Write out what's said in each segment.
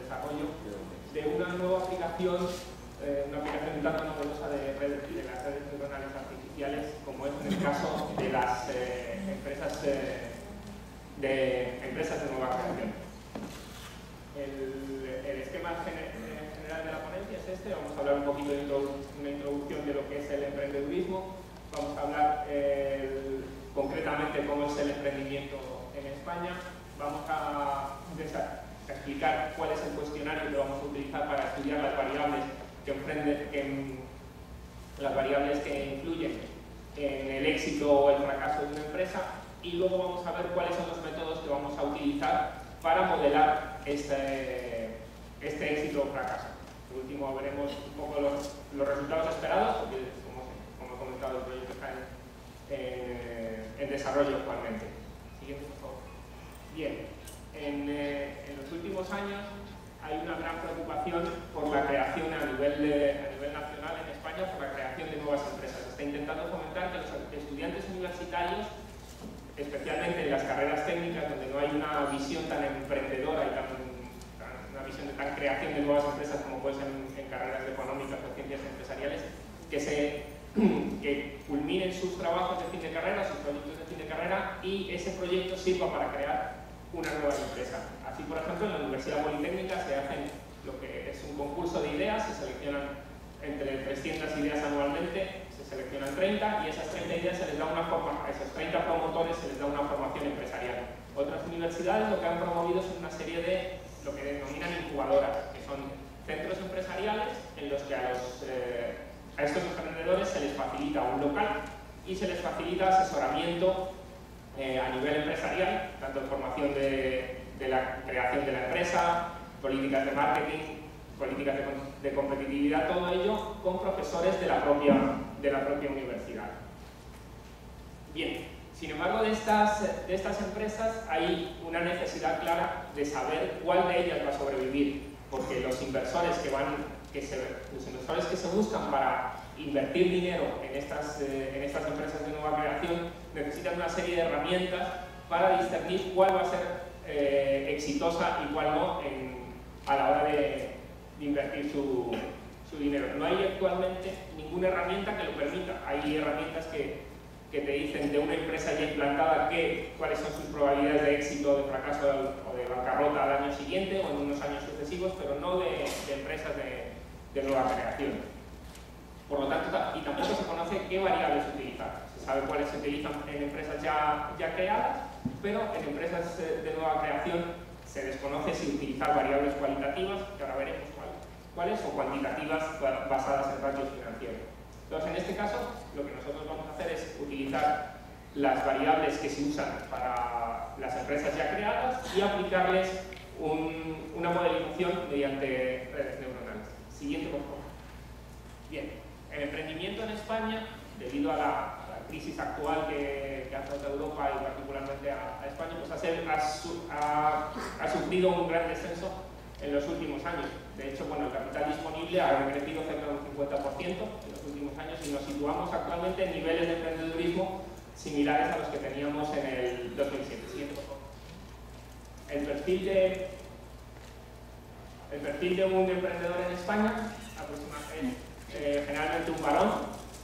desarrollo de una nueva aplicación, una aplicación un tanto novedosa de las redes neuronales artificiales, como es en el caso de las empresas de nueva creación. El esquema general de la ponencia es este. Vamos a hablar un poquito de una introducción de lo que es el emprendedurismo. Vamos a hablar concretamente cómo es el emprendimiento en España. Vamos a explicar cuál es el cuestionario que vamos a utilizar para estudiar las variables que influyen en el éxito o el fracaso de una empresa, y luego vamos a ver cuáles son los métodos que vamos a utilizar para modelar este éxito o fracaso. Por último, veremos un poco los resultados esperados, porque como he comentado, el proyecto está en desarrollo actualmente. Siguiente, por favor. Bien, en los últimos años hay una gran preocupación por la creación a nivel nacional en España, por la creación de nuevas empresas. Se está intentando fomentar que los estudiantes universitarios, especialmente en las carreras técnicas, donde no hay una visión tan emprendedora y una visión de tan creación de nuevas empresas como puede ser en carreras económicas o ciencias empresariales, que culminen sus trabajos de fin de carrera, sus proyectos de fin de carrera, y ese proyecto sirva para crear una nueva empresa. Así, por ejemplo, en la Universidad Politécnica se hacen lo que es un concurso de ideas, se seleccionan entre 300 ideas anualmente, se seleccionan 30 y esas 30 ideas se les da una formación, a esos 30 promotores se les da una formación empresarial. Otras universidades lo que han promovido son una serie de lo que denominan incubadoras, que son centros empresariales en los que a estos emprendedores se les facilita un local y se les facilita asesoramiento a nivel empresarial, tanto en formación de la creación de la empresa, políticas de marketing, políticas de competitividad, todo ello con profesores de la propia universidad. Bien, sin embargo, de estas empresas hay una necesidad clara de saber cuál de ellas va a sobrevivir, porque los inversores que se buscan para invertir dinero en estas empresas de nueva creación necesitan una serie de herramientas para discernir cuál va a ser exitosa y cuál no a la hora de invertir su dinero. No hay actualmente ninguna herramienta que lo permita. Hay herramientas que te dicen de una empresa ya implantada cuáles son sus probabilidades de éxito, de fracaso o de bancarrota al año siguiente o en unos años sucesivos, pero no de empresas de nueva creación. Por lo tanto, y tampoco se conoce qué variables utilizar. Se sabe cuáles se utilizan en empresas ya creadas, pero en empresas de nueva creación se desconoce si utilizar variables cualitativas, que ahora veremos cuáles, o cuantitativas basadas en ratios financieros. Entonces, en este caso, lo que nosotros vamos a hacer es utilizar las variables que se usan para las empresas ya creadas y aplicarles una modelización mediante redes neuronales. Siguiente, por favor. Bien. El emprendimiento en España, debido a la crisis actual que azota a Europa y particularmente a España, pues ha sufrido un gran descenso en los últimos años. De hecho, el capital disponible ha crecido cerca de un 50% en los últimos años y nos situamos actualmente en niveles de emprendedurismo similares a los que teníamos en el 2007. Siguiente, por favor. El perfil de un emprendedor en España aproximadamente generalmente un varón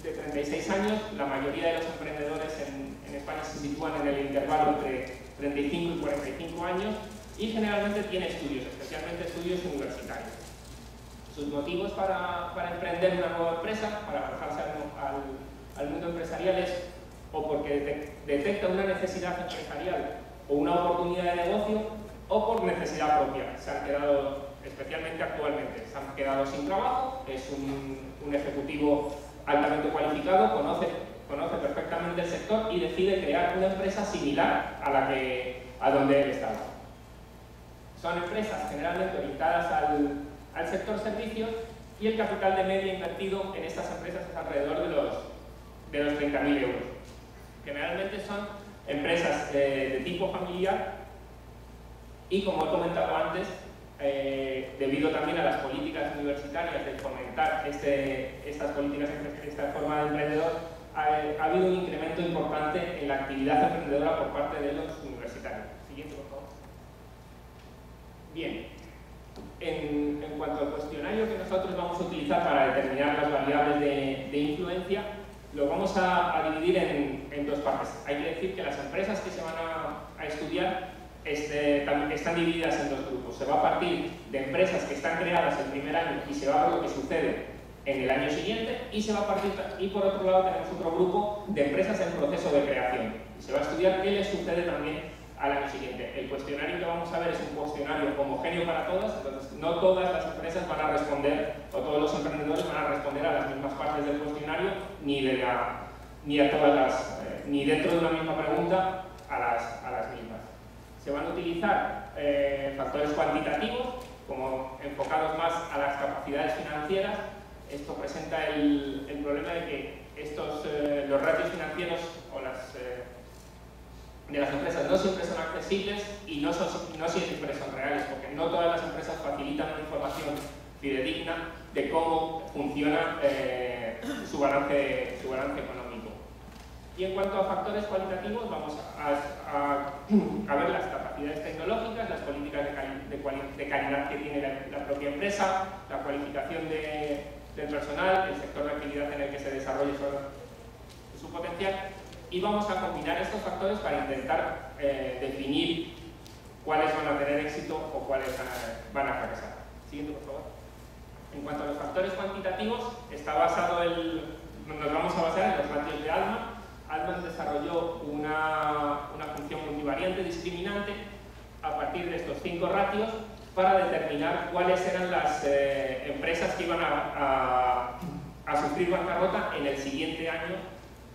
de 36 años. La mayoría de los emprendedores en España se sitúan en el intervalo entre 35 y 45 años y generalmente tiene estudios, especialmente estudios universitarios. Sus motivos para emprender una nueva empresa, para lanzarse al mundo empresarial es o porque detecta una necesidad empresarial o una oportunidad de negocio o por necesidad propia. Se han quedado, especialmente actualmente, se han quedado sin trabajo, es un ejecutivo altamente cualificado, conoce perfectamente el sector y decide crear una empresa similar a donde él estaba. Son empresas generalmente orientadas al sector servicios y el capital de media invertido en estas empresas es alrededor de los 30.000 euros. Generalmente son empresas de tipo familiar y, como he comentado antes, debido también a las políticas universitarias de fomentar estas políticas, esta forma de emprendedor, ha habido un incremento importante en la actividad emprendedora por parte de los universitarios. Siguiente, por favor. Bien, en utilizar para determinar las variables de influencia, lo vamos a dividir en dos partes. Hay que decir que las empresas que se van a estudiar están divididas en dos grupos. Se va a partir de empresas que están creadas el primer año y se va a ver lo que sucede en el año siguiente, y por otro lado tenemos otro grupo de empresas en proceso de creación. Y se va a estudiar qué les sucede también al año siguiente. El cuestionario que vamos a ver es un cuestionario homogéneo para todas, entonces no todas las empresas van a responder, o todos los emprendedores van a responder a las mismas partes del cuestionario, ni dentro de una misma pregunta a las mismas. Se van a utilizar factores cuantitativos, como enfocados más a las capacidades financieras. Esto presenta el problema de que los ratios financieros de las empresas no siempre son accesibles y no siempre son reales, porque no todas las empresas facilitan una información fidedigna de cómo funciona su balance económico. Y en cuanto a factores cualitativos, vamos a ver las capacidades tecnológicas, las políticas de calidad que tiene la propia empresa, la cualificación del personal, el sector de actividad en el que se desarrolla su potencial, y vamos a combinar estos factores para intentar definir cuáles van a tener éxito o cuáles van a fracasar. Siguiente, por favor. En cuanto a los factores cuantitativos, nos vamos a basar en los ratios de Altman. Altman desarrolló una función multivariante discriminante a partir de estos 5 ratios para determinar cuáles eran las empresas que iban a sufrir bancarrota en el siguiente año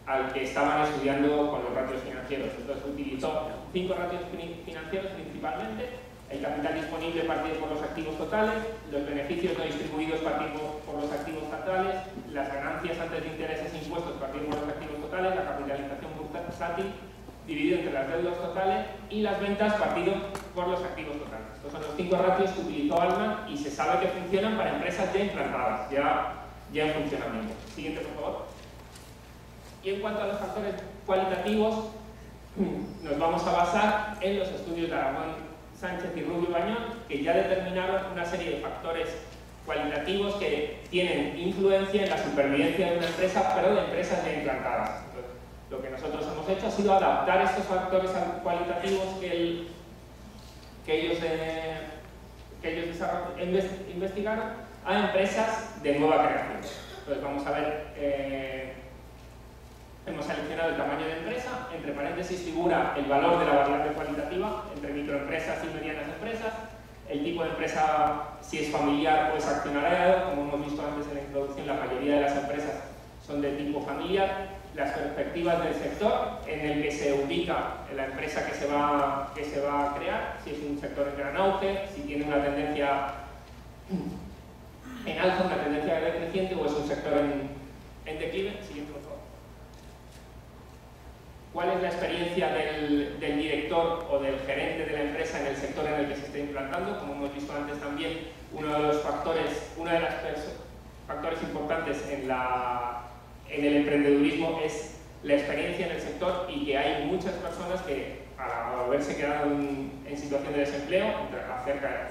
al que estaban estudiando con los ratios financieros. Entonces utilizó 5 ratios financieros principalmente: el capital disponible partido por los activos totales, los beneficios no distribuidos partido por los activos totales, las ganancias antes de intereses e impuestos partido por los activos totales, la capitalización bursátil dividido entre las deudas totales y las ventas partido por los activos totales. Estos son los 5 ratios que utilizó Altman y se sabe que funcionan para empresas ya implantadas, ya en funcionamiento. Siguiente, por favor. Y en cuanto a los factores cualitativos, nos vamos a basar en los estudios de Aragón, Sánchez y Rubio Bañón, que ya determinaron una serie de factores cualitativos que tienen influencia en la supervivencia de una empresa, pero de empresas ya implantadas. Entonces, lo que nosotros hemos hecho ha sido adaptar estos factores cualitativos que ellos investigaron a empresas de nueva creación. Entonces vamos a ver, hemos seleccionado el tamaño de empresa, entre paréntesis figura el valor de la variable cualitativa entre microempresas y medianas empresas, el tipo de empresa, si es familiar o es accionariado. Como hemos visto antes en la introducción, la mayoría de las empresas son de tipo familiar, las perspectivas del sector en el que se ubica la empresa que se va a crear, si es un sector en gran auge, si tiene una tendencia en alza, una tendencia decreciente, o es un sector en declive. Siguiente, por favor. ¿Cuál es la experiencia del director o del gerente de la empresa en el sector en el que se está implantando? Como hemos visto antes también, uno de los factores importantes en el emprendedurismo es la experiencia en el sector, y que hay muchas personas que, al haberse quedado en situación de desempleo,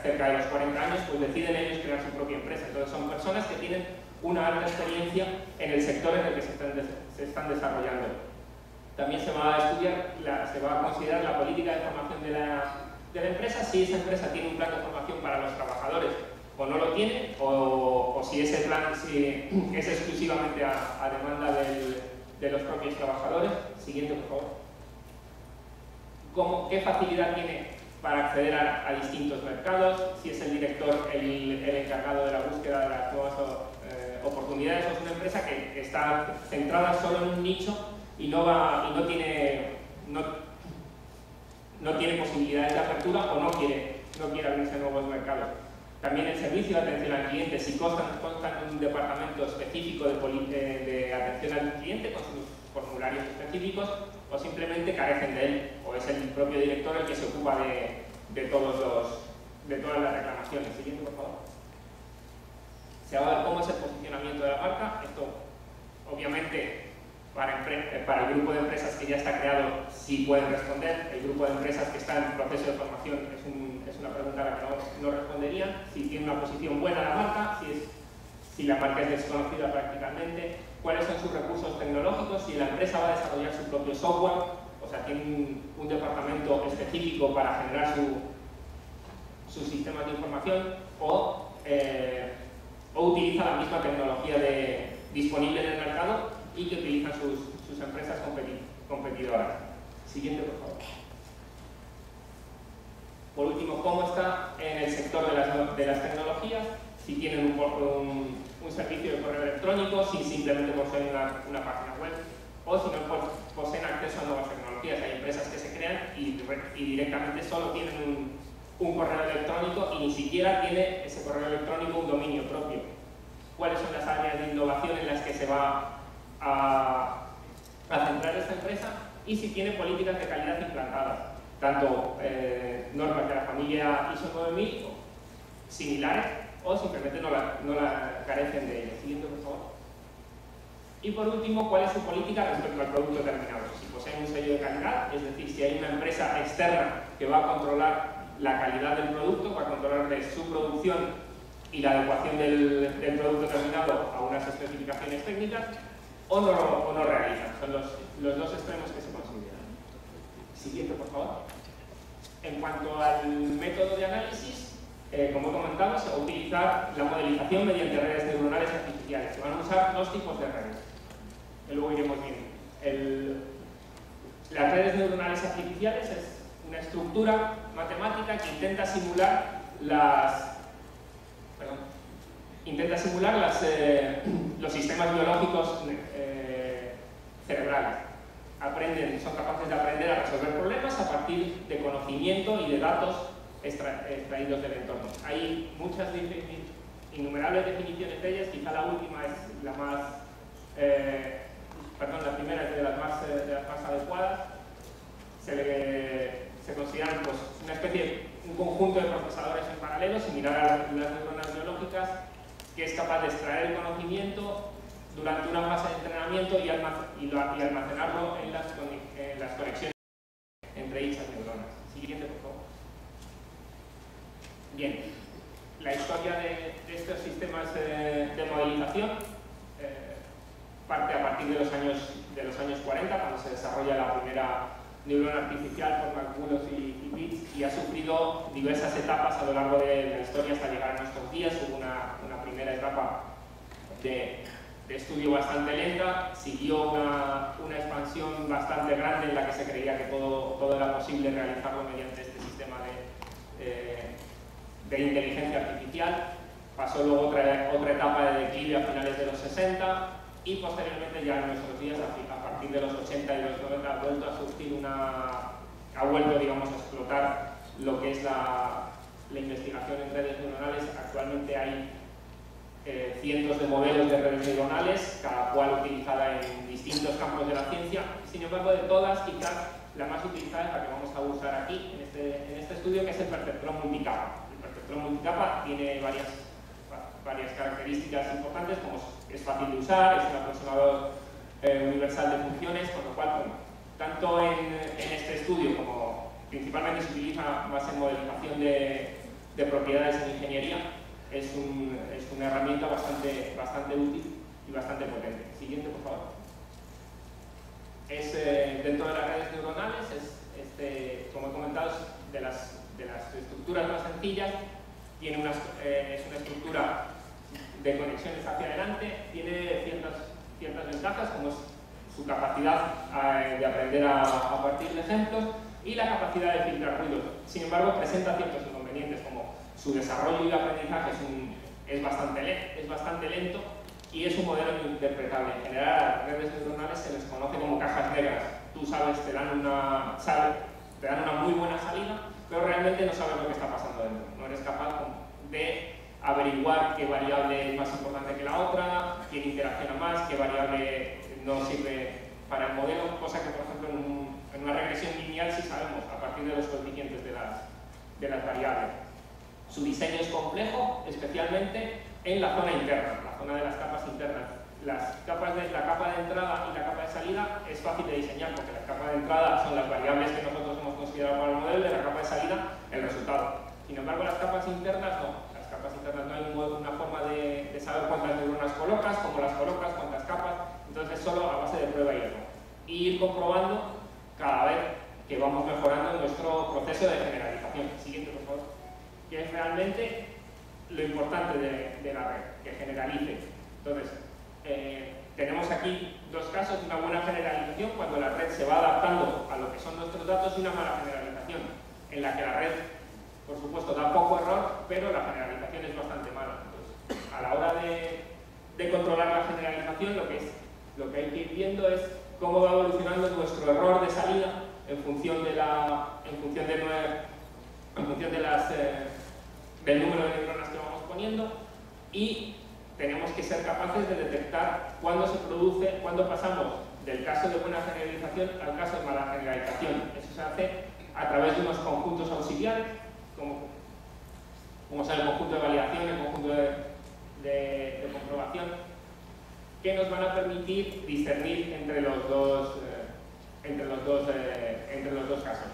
cerca de los 40 años, pues deciden ellos crear su propia empresa. Entonces son personas que tienen una alta experiencia en el sector en el que se están desarrollando. También se va a considerar la política de formación de la empresa, si esa empresa tiene un plan de formación para los trabajadores o no lo tiene, o si ese plan es exclusivamente a demanda de los propios trabajadores. Siguiente, por favor. ¿Qué facilidad tiene para acceder a distintos mercados? Si es el director el encargado de la búsqueda de las nuevas oportunidades, o es una empresa que está centrada solo en un nicho y no tiene posibilidades de apertura, o no quiere abrirse a nuevos mercados. También el servicio de atención al cliente, si constan en un departamento específico de atención al cliente con sus formularios específicos, o simplemente carecen de él, o es el propio director el que se ocupa de todas las reclamaciones. Siguiente, por favor. Se va a ver cómo es el posicionamiento de la marca. Esto, obviamente, para el grupo de empresas que ya está creado, sí pueden responder. El grupo de empresas que está en proceso de formación es una pregunta a la que no responderían. Si tiene una posición buena la marca, si la marca es desconocida prácticamente, cuáles son sus recursos tecnológicos, si la empresa va a desarrollar su propio software, o sea, tiene un departamento específico para generar sus sistemas de información, o utiliza la misma tecnología disponible en el mercado y que utilizan sus empresas competidoras. Siguiente, por favor. Por último, ¿cómo está en el sector de las tecnologías? Si tienen un servicio de correo electrónico, si simplemente poseen una página web, o si no poseen acceso a nuevas tecnologías. Hay empresas que se crean y directamente solo tienen un correo electrónico y ni siquiera tiene ese correo electrónico un dominio propio. ¿Cuáles son las áreas de innovación en las que se va a centrar esta empresa? Y si tiene políticas de calidad implantadas, tanto normas de la familia ISO 9000 o similares, o simplemente no la carecen de ello. Siguiente, por favor. Y por último, ¿cuál es su política respecto al producto terminado? Si poseen un sello de calidad, es decir, si hay una empresa externa que va a controlar la calidad del producto, va a controlar su producción y la adecuación del producto terminado a unas especificaciones técnicas, o no realizan. Son los dos extremos que se consideran. Siguiente, por favor. En cuanto al método de análisis, como he comentado, se va a utilizar la modelización mediante redes neuronales artificiales. Se van a usar dos tipos de redes. Luego iremos viendo. Las redes neuronales artificiales es una estructura matemática que intenta simular los sistemas biológicos cerebrales. Son capaces de aprender a resolver problemas a partir de conocimiento y de datos extraídos del entorno. Hay innumerables definiciones de ellas, quizá la última es la primera es de las más adecuadas. Se consideran pues, una especie, un conjunto de procesadores en paralelo, similar a las neuronas biológicas, que es capaz de extraer el conocimiento durante una fase de entrenamiento y almacenarlo en las conexiones entre dichas neuronas. Siguiente, por favor. Bien, la historia de estos sistemas de modelización parte a partir de los años 40, cuando se desarrolla la primera neurona artificial por McCulloch y Pitts, y ha sufrido diversas etapas a lo largo de la historia hasta llegar a nuestros días. Hubo una primera etapa de estudio bastante lenta, siguió una expansión bastante grande en la que se creía que todo era posible realizarlo mediante este sistema de inteligencia artificial. Pasó luego otra etapa de declive a finales de los 60 y posteriormente ya en nuestros días, a partir de los 80 y los 90, ha vuelto a surgir ha vuelto, digamos, a explotar lo que es la investigación en redes neuronales. Actualmente hay cientos de modelos de redes neuronales, cada cual utilizada en distintos campos de la ciencia. Sin embargo, de todas, quizás la más utilizada es la que vamos a usar aquí en este estudio, que es el perceptrón multicapa. El perceptrón multicapa tiene varias características importantes, como es fácil de usar, es un aproximador universal de funciones, con lo cual, bueno, tanto en este estudio como principalmente se utiliza más en modelización de propiedades en ingeniería, es una herramienta bastante útil y bastante potente. Siguiente, por favor. Dentro de las redes neuronales, como he comentado, de las estructuras más sencillas, es una estructura de conexiones hacia adelante, tiene ciertas ventajas, como es su capacidad de aprender a partir de ejemplos y la capacidad de filtrar ruidos. Sin embargo, presenta ciertos inconvenientes, como su desarrollo y aprendizaje es bastante lento y es un modelo interpretable. En general, a las redes neuronales se les conoce como cajas negras. Tú sabes, te dan una muy buena salida, pero realmente no sabes lo que está pasando dentro. No eres capaz de averiguar qué variable es más importante que la otra, quién interacciona más, qué variable no sirve para el modelo, cosa que, por ejemplo, en una regresión lineal sí sabemos a partir de los coeficientes de las variables. Su diseño es complejo, especialmente en la zona interna, la zona de las capas internas. La capa de entrada y la capa de salida es fácil de diseñar, porque la capa de entrada son las variables que nosotros hemos considerado para el modelo, y la capa de salida el resultado. Sin embargo, las capas internas no. Las capas internas no hay una forma de saber cuántas neuronas solo a base de prueba y error. Y ir comprobando cada vez que vamos mejorando nuestro proceso de generalización. Siguiente, por favor. Que es realmente lo importante de la red, que generalice. Entonces, tenemos aquí dos casos, una buena generalización cuando la red se va adaptando a lo que son nuestros datos y una mala generalización, en la que la red, por supuesto, da poco error, pero la generalización es bastante mala. Entonces, a la hora de controlar la generalización, lo que hay que ir viendo es cómo va evolucionando nuestro error de salida en función del número de neuronas que vamos poniendo, y tenemos que ser capaces de detectar cuándo pasamos del caso de buena generalización al caso de mala generalización. Eso se hace a través de unos conjuntos auxiliares, como sea el conjunto de validación, el conjunto de comprobación, que nos van a permitir discernir entre los dos casos.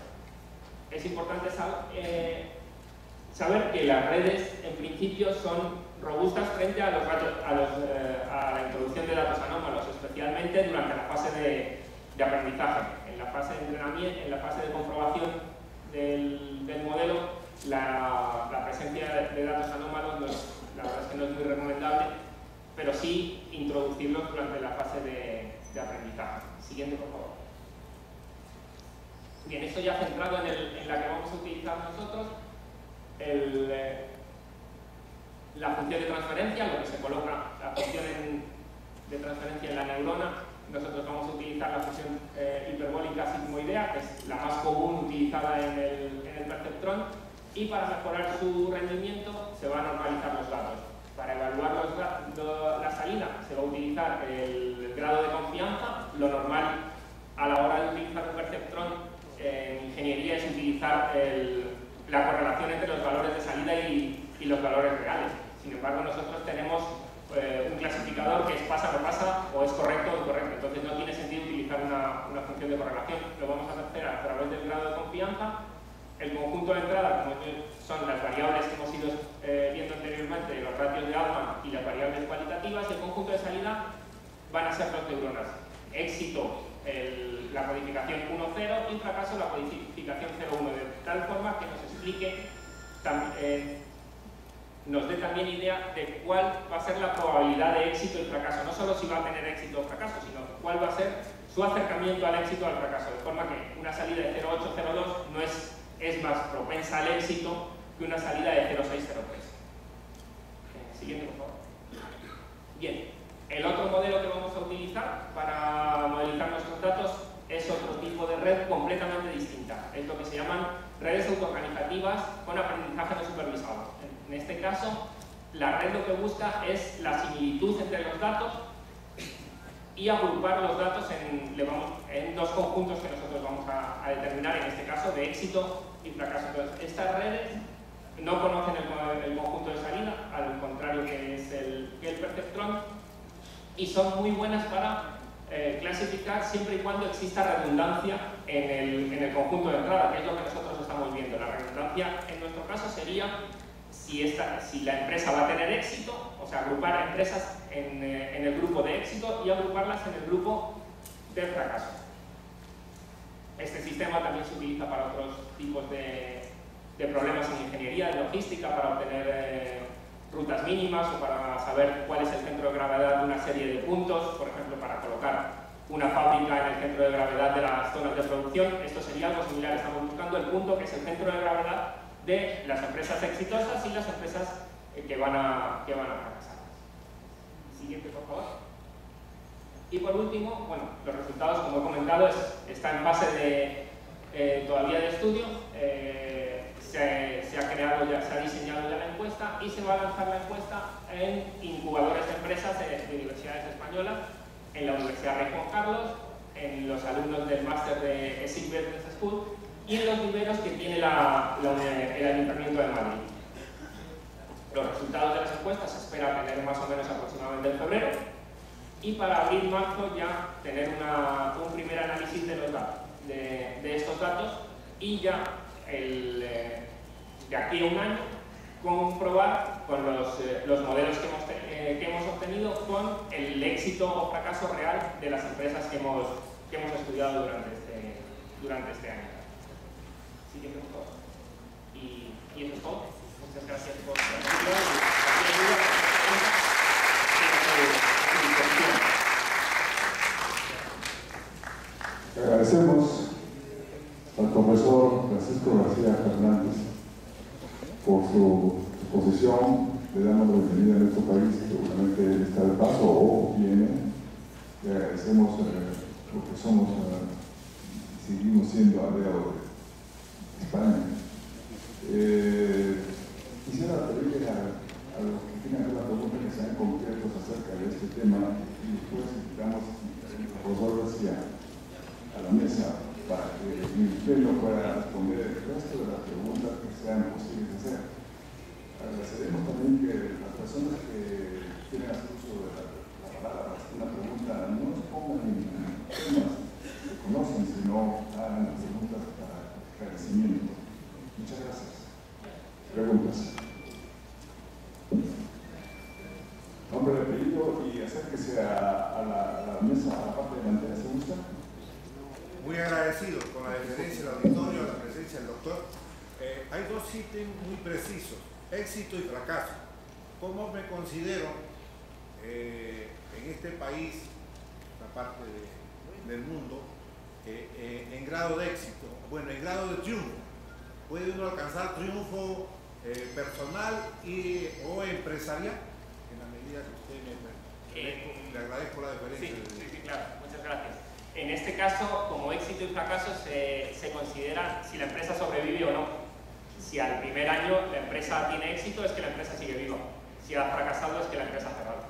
Es importante saber que las redes, en principio, son robustas frente a la introducción de datos anómalos, especialmente durante la fase de aprendizaje. En la fase de entrenamiento, en la fase de comprobación del modelo, la presencia de datos anómalos la verdad es que no es muy recomendable, pero sí introducirlos durante la fase de aprendizaje. Siguiente, por favor. Bien, esto ya centrado en la que vamos a utilizar nosotros, la función de transferencia, lo que se coloca, la función de transferencia en la neurona. Nosotros vamos a utilizar la función hiperbólica sigmoidea, que es la más común utilizada en el perceptrón, y para mejorar su rendimiento se van a normalizar los datos. Para evaluar la salida se va a utilizar el grado de confianza. Lo normal a la hora de utilizar un perceptrón en ingeniería es utilizar la correlación entre los valores de salida y los valores reales. Sin embargo, nosotros tenemos un clasificador que es pasa o no pasa, o es correcto o incorrecto. Entonces no tiene sentido utilizar una función de correlación. Lo vamos a hacer a través del grado de confianza. El conjunto de entrada, como son las variables que hemos ido viendo anteriormente, los ratios de Altman y las variables cualitativas, y el conjunto de salida van a ser los neuronas. Éxito, la codificación 1,0, y fracaso, la codificación 0,1, de tal forma que nos explique, nos dé también idea de cuál va a ser la probabilidad de éxito y fracaso. No solo si va a tener éxito o fracaso, sino cuál va a ser su acercamiento al éxito o al fracaso. De forma que una salida de 0,8, 0,2 no es más propensa al éxito que una salida de 0,6, 0,3. Siguiente, por favor. Bien, el otro modelo que vamos a utilizar para modelizar nuestros datos es otro tipo de red completamente distinta. Es lo que se llaman redes autoorganizativas con aprendizaje no supervisado. En este caso, la red lo que busca es la similitud entre los datos y agrupar los datos en dos conjuntos que nosotros vamos a determinar, en este caso, de éxito y fracaso. Entonces, estas redes no conocen el conjunto de salida, al contrario que es el perceptrón, y son muy buenas para clasificar siempre y cuando exista redundancia en el conjunto de entrada, que es lo que nosotros estamos viendo. La redundancia, en nuestro caso, sería si la empresa va a tener éxito, o sea, agrupar a empresas en el grupo de éxito y agruparlas en el grupo de fracaso. Este sistema también se utiliza para otros tipos de problemas en ingeniería, de logística, para obtener rutas mínimas o para saber cuál es el centro de gravedad de una serie de puntos, por ejemplo, para colocar una fábrica en el centro de gravedad de las zonas de producción. Esto sería algo similar. Estamos buscando el punto que es el centro de gravedad de las empresas exitosas y las empresas que van a fracasar. Siguiente, por favor. Y por último, bueno, los resultados, como he comentado, está en fase todavía de estudio. Se ha diseñado ya la encuesta y se va a lanzar la encuesta en incubadores de empresas de universidades españolas, en la Universidad Rey Juan Carlos, en los alumnos del máster de ESIC Business School y en los viveros que tiene el Ayuntamiento de Madrid. Los resultados de las encuestas se espera tener más o menos aproximadamente en febrero, y para abril-marzo ya tener un primer análisis de los datos, de estos datos, y ya de aquí a un año comprobar con los modelos que hemos que hemos obtenido con el éxito o fracaso real de las empresas que hemos estudiado durante este año. Siguiente, por favor. Y eso es todo. Muchas gracias por la atención. Agradecemos al profesor Francisco García Fernández por su exposición. Le damos la bienvenida a nuestro país, seguramente él está de paso o viene. Le agradecemos porque somos, seguimos siendo aliados de España. Quisiera pedirle a los que tengan alguna pregunta que sean concretos acerca de este tema y después invitamos al profesor García a la mesa para que el pleno pueda responder el resto de las preguntas que sean posibles de hacer. Agradeceremos también que las personas que tienen el uso de la palabra para hacer una pregunta no nos pongan en temas que conocen, sino hagan preguntas para esclarecimiento. Muchas gracias. Preguntas. Nombre de apellido y acérquese a la mesa, a la parte delantera, ¿se gusta? Muy agradecido con la deferencia del auditorio, la presencia del doctor. Hay dos ítems muy precisos, éxito y fracaso. ¿Cómo me considero en este país, una parte del mundo, en grado de éxito? Bueno, en grado de triunfo. Puede uno alcanzar triunfo personal o empresarial, en la medida que usted me le agradezco la deferencia. Sí, claro, muchas gracias. En este caso, como éxito y fracaso, se considera si la empresa sobrevive o no. Si al primer año la empresa tiene éxito, es que la empresa sigue viva. Si ha fracasado, es que la empresa ha cerrado.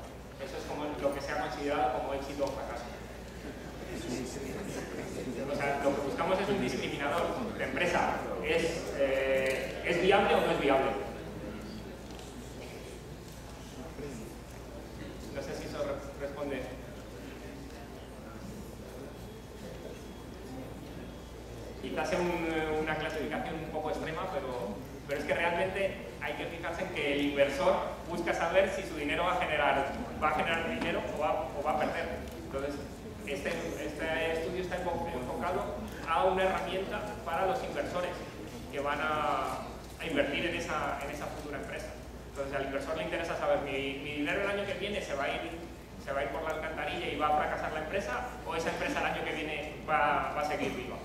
Eso es como lo que se ha considerado como éxito o fracaso. O sea, lo que buscamos es un discriminador. La empresa ¿es viable o no es viable? No sé si eso responde. Quizás sea una clasificación un poco extrema, pero es que realmente hay que fijarse en que el inversor busca saber si su dinero va a generar dinero o va a perder. Entonces, este estudio está enfocado a una herramienta para los inversores que van a invertir en esa futura empresa. Entonces, al inversor le interesa saber, mi dinero el año que viene se va a ir por la alcantarilla y va a fracasar la empresa, o esa empresa el año que viene va a seguir viva.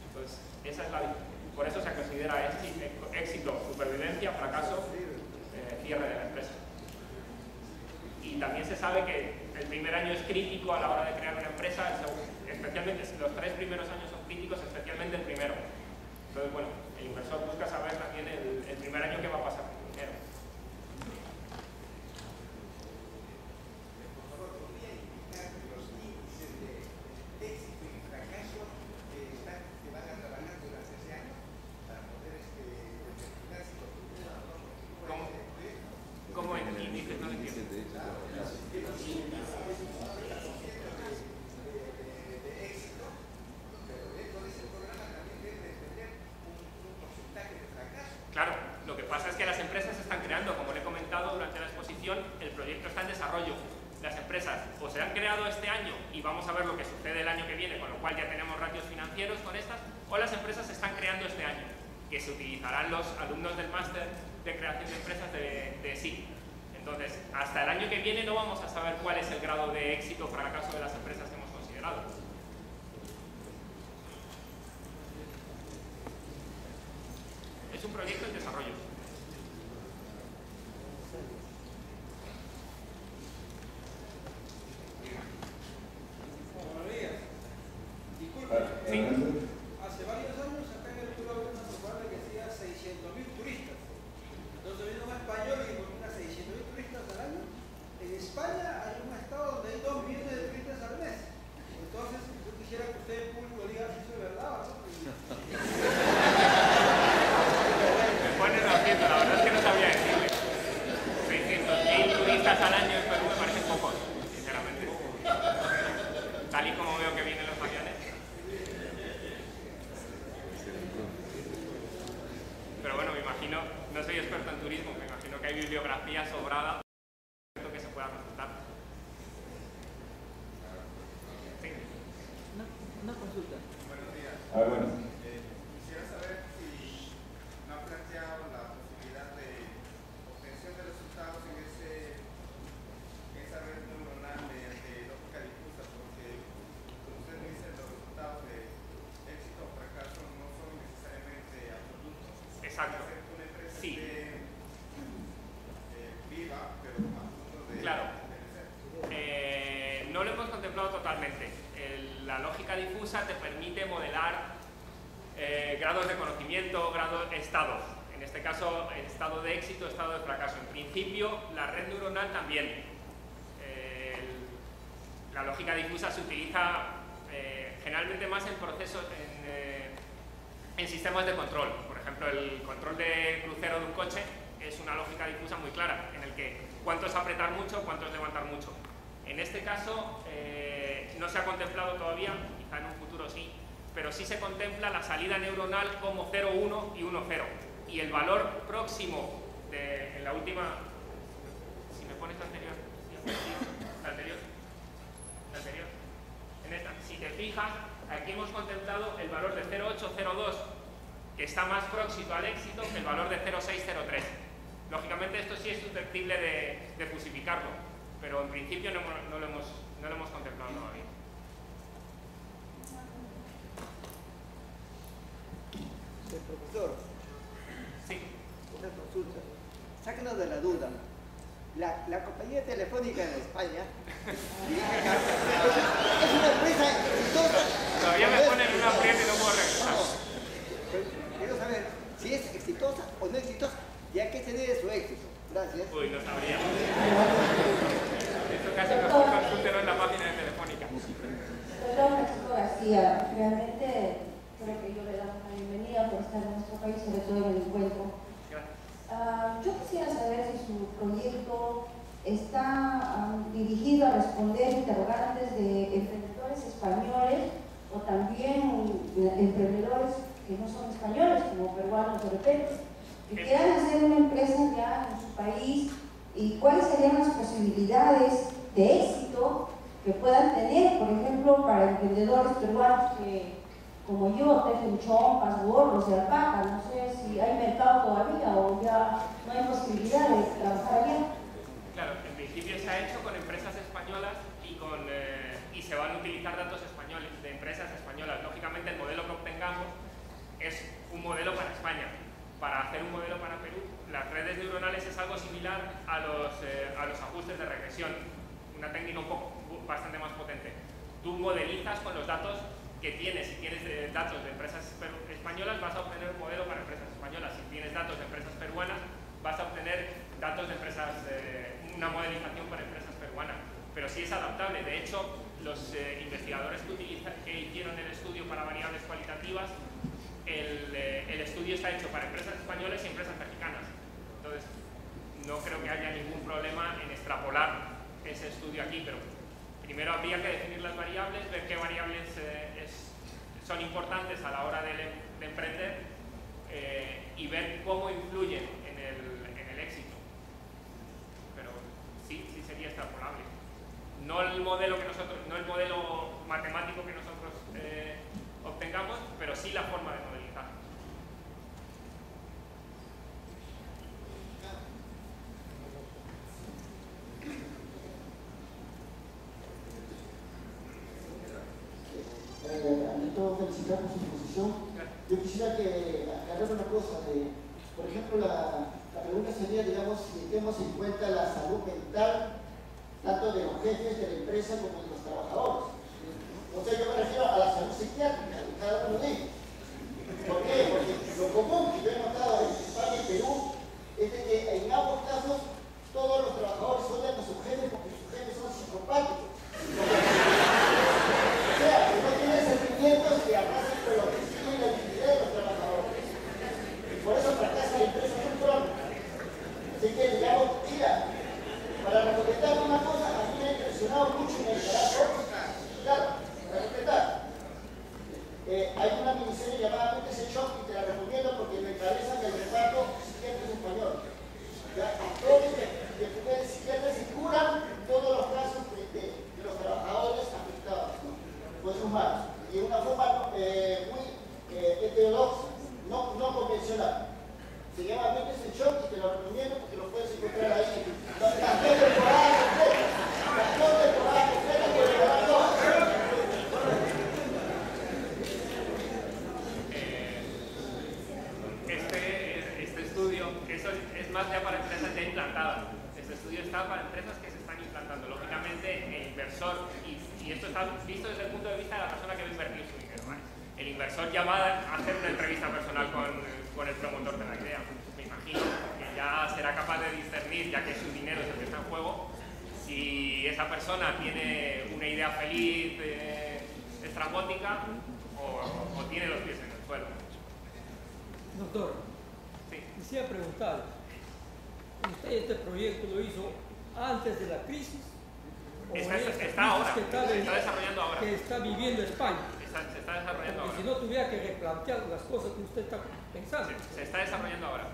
Entonces, esa es por eso se considera éxito, supervivencia, fracaso, cierre de la empresa. Y también se sabe que el primer año es crítico a la hora de crear una empresa, especialmente los 3 primeros años son críticos, especialmente el primero. Entonces, bueno, el inversor busca saber también el primer año qué va a pasar con el dinero. Claro, lo que pasa es que las empresas se están creando, como le he comentado durante la exposición, el proyecto está en desarrollo. Las empresas o se han creado este año y vamos a ver lo que sucede el año que viene, con lo cual ya tenemos ratios financieros con estas, o las empresas se están creando este año, que se utilizarán los alumnos del máster de creación de empresas de SIC. Entonces, hasta el año que viene no vamos a saber cuál es el grado de éxito o fracaso de las empresas que hemos considerado. Es un proyecto en desarrollo. Buenos días. Disculpe, Sí. hace varios años acá en el Perú había una propaganda que decía 600.000 turistas. Entonces vino un español y dijo, mira, 600.000 turistas al año. En España hay un estado donde hay 2 millones de turistas al mes. Entonces, yo quisiera que usted en público diga si eso es verdad o no. Me pone la consulta. Buenos días. Bueno. Quisiera saber si no han planteado la posibilidad de obtención de resultados en esa red neuronal mediante lógica difusa, porque, como usted dice, los resultados de éxito o fracaso no son necesariamente absolutos. Exacto. Una empresa Sí. Viva, pero a punto de Claro. perecer. No lo hemos contemplado totalmente. La lógica difusa te permite modelar grados de conocimiento, estados. En este caso, estado de éxito, estado de fracaso. En principio, la red neuronal también. La lógica difusa se utiliza generalmente más en procesos, en sistemas de control. Por ejemplo, el control de crucero de un coche es una lógica difusa muy clara, en el que cuánto es apretar mucho, cuánto es levantar mucho. En este caso, no se ha contemplado todavía, quizá en un futuro sí, pero sí se contempla la salida neuronal como 0, 1 y 1, 0. Y el valor próximo en la última, si me pones la anterior, en esta, si te fijas, aquí hemos contemplado el valor de 0,802, que está más próximo al éxito que el valor de 0,603. Lógicamente esto sí es susceptible de fusificarlo, pero en principio no lo hemos contemplado todavía. Profesor, Sí. una consulta. Sáquenos de la duda. La compañía telefónica en España es una empresa exitosa. Todavía me ponen en una aprieto y no puedo regresar. Quiero saber si es exitosa o no exitosa y a qué se debe su éxito. Gracias. Uy, no sabría. Esto casi mejor consúltelo en la página de Telefónica. Doctor Francisco García, realmente creo que yo le damos la bienvenida por estar en nuestro país, sobre todo en el encuentro. Yo quisiera saber si su proyecto está dirigido a responder interrogantes de emprendedores españoles o también emprendedores que no son españoles, como peruanos o europeos, que quieran hacer una empresa ya en su país, y cuáles serían las posibilidades de éxito que puedan tener, por ejemplo, para emprendedores peruanos que, como yo, tejen chompas, gorros de alpaca. No sé si hay mercado todavía o ya no hay posibilidad de trabajar allá. Claro, en principio se ha hecho con empresas españolas y se van a utilizar datos españoles, de empresas españolas. Lógicamente el modelo que obtengamos es un modelo para España. Para hacer un modelo para Perú, las redes neuronales es algo similar a los ajustes de regresión, una técnica bastante más potente. Tú modelizas con los datos que tienes. Si tienes datos de empresas españolas, vas a obtener un modelo para empresas españolas. Si tienes datos de empresas peruanas, vas a obtener datos de empresas, una modelización para empresas peruanas. Pero sí es adaptable. De hecho, los investigadores que hicieron el estudio para variables cualitativas, el estudio está hecho para empresas españolas y empresas mexicanas. Entonces, no creo que haya ningún problema en extrapolar ese estudio aquí, pero primero habría que definir las variables, ver qué variables son importantes a la hora de emprender y ver cómo influyen en el éxito. Pero sí sería extrapolable. No el modelo matemático que nosotros obtengamos, pero sí la forma de modelizar. Ante todo, felicitar por su exposición. Yo quisiera que aclarar una cosa. Por ejemplo, la pregunta sería, digamos, si tenemos en cuenta la salud mental tanto de los jefes de la empresa como de los trabajadores. O sea, yo me refiero a la salud psiquiátrica de cada uno de ellos. ¿Por qué? Porque lo común que yo he notado en España y Perú es de que en ambos casos todos los trabajadores odian a sus jefes porque sus jefes son psicopáticos. O sea, que no tienen sentimientos que arrasen con la autoestima y la dignidad de los trabajadores. Y por eso fracasa la empresa muy pronto. Así que, digamos, mira, para recolectar una cosa, a mí me ha impresionado mucho en el carácter. Claro, para respetar. Hay una miniserie llamada Mentes en Shock y te la recomiendo porque me encabezan el reparto psiquiatras español. Actores de psiquiatras y curan todos los casos de los trabajadores afectados, ¿no? Pues humanos. Y de una forma pensada para empresas que se están implantando. Lógicamente, el inversor, y esto está visto desde el punto de vista de la persona que va a invertir su dinero, ¿vale? El inversor ya va a hacer una entrevista personal con el promotor de la idea. Me imagino que ya será capaz de discernir, ya que su dinero es el que está en juego, si esa persona tiene una idea feliz, estrambótica, o tiene los pies en el suelo. Doctor, Sí. quisiera preguntar, ¿usted este proyecto lo hizo antes de la crisis? ¿O Está esta crisis ahora, que se está desarrollando ahora. que está viviendo España? Se está desarrollando Porque si ahora. no tuviera que replantear las cosas que usted está pensando. Se está desarrollando ahora.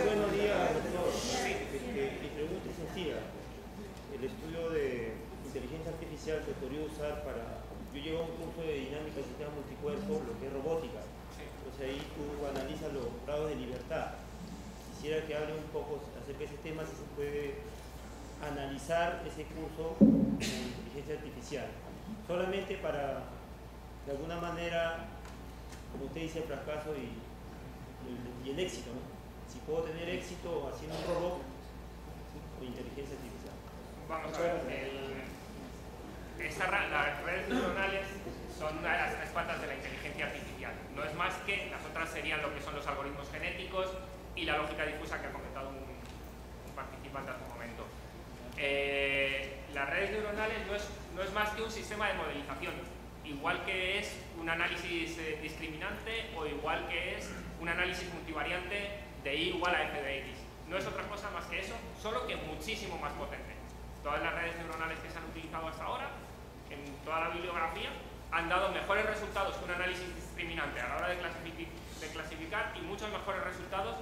Buenos días, doctor. Mi pregunta es sencilla. El estudio de inteligencia artificial se podría usar para... Yo llevo un curso de dinámica de sistemas multicuerpos, lo que es robótica. Entonces ahí tú analizas los grados de libertad. Quisiera que hable un poco acerca de ese tema, si se puede analizar ese curso de inteligencia artificial. Solamente para, de alguna manera, como usted dice, el fracaso y el éxito, ¿no? Si puedo tener éxito haciendo un robot o inteligencia artificial. Vamos a ver, las redes neuronales son una de las tres patas de la inteligencia artificial. No es más que las otras serían lo que son los algoritmos genéticos y la lógica difusa que ha comentado un participante hace un momento. Las redes neuronales no es más que un sistema de modelización, igual que es un análisis discriminante o igual que es un análisis multivariante de y igual a f de x. No es otra cosa más que eso, solo que muchísimo más potente. Todas las redes neuronales que se han utilizado hasta ahora, en toda la bibliografía, han dado mejores resultados que un análisis discriminante a la hora de clasificar y muchos mejores resultados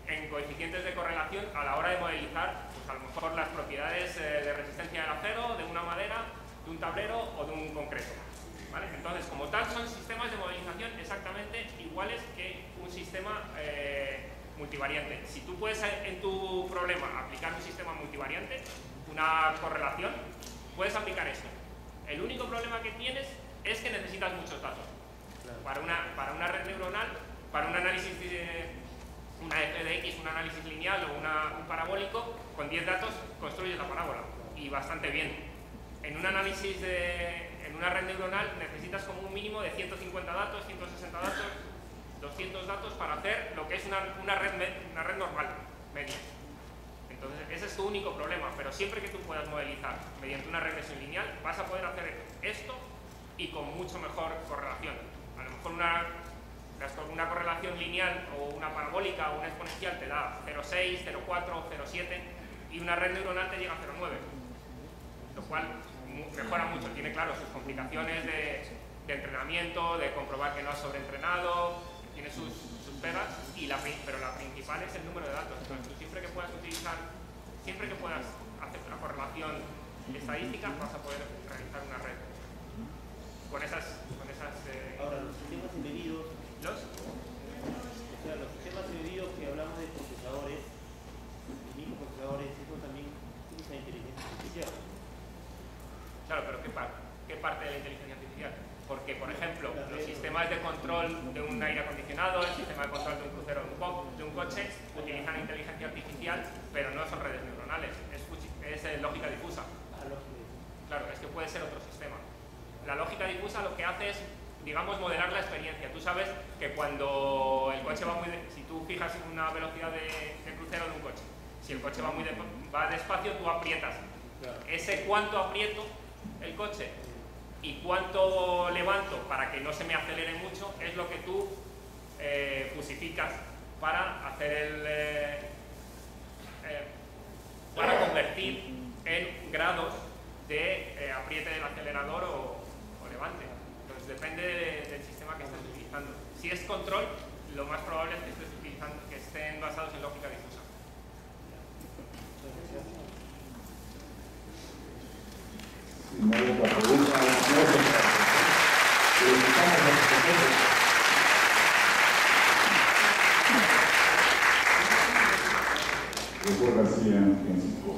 en coeficientes de correlación a la hora de modelizar, pues a lo mejor las propiedades de resistencia del acero, de una madera, de un tablero o de un concreto. ¿Vale? Entonces, como tal, son sistemas de modelización exactamente iguales que un sistema multivariante. Si tú puedes en tu problema aplicar un sistema multivariante, una correlación, puedes aplicar esto. El único problema que tienes es que necesitas muchos datos. Para una red neuronal, para un análisis de una f de x, un análisis lineal o un parabólico, con 10 datos construyes la parábola, y bastante bien. En un análisis en una red neuronal necesitas como un mínimo de 150 datos, 160 datos, 200 datos para hacer lo que es una red normal, media. Entonces, ese es tu único problema, pero siempre que tú puedas modelizar mediante una regresión lineal, vas a poder hacer esto y con mucho mejor correlación. A lo mejor una correlación lineal o una parabólica o una exponencial te da 0,6, 0,4, 0,7 y una red neuronal te llega a 0,9, lo cual mejora mucho. Tiene, claro, sus complicaciones de entrenamiento, de comprobar que no has sobreentrenado, tiene sus pegas, pero la principal es el número de datos. Entonces, tú siempre que puedas hacer una correlación estadística, vas a poder realizar una red con esas Ahora, los sistemas embebidos, los sistemas embebidos que hablamos de procesadores, de microprocesadores, eso también usa inteligencia artificial. Claro, pero ¿qué parte de la inteligencia artificial? Porque, por ejemplo, los sistemas de control de un aire acondicionado, el sistema de control de un crucero de un coche, utilizan inteligencia artificial, pero no son redes neuronales, es lógica difusa. Claro, es que puede ser otro sistema. La lógica difusa lo que hace es, digamos, modelar la experiencia. Tú sabes que cuando el coche va si tú fijas una velocidad de crucero de un coche, si el coche va despacio, tú aprietas. Ese cuánto aprieto el coche y cuánto levanto para que no se me acelere mucho es lo que tú fusificas para hacer para convertir en grados de apriete del acelerador o levante. Entonces depende del sistema que estés utilizando. Si es control, lo más probable es que estén basados en lógica difusa. No hay otra pregunta. Profesor García Francisco.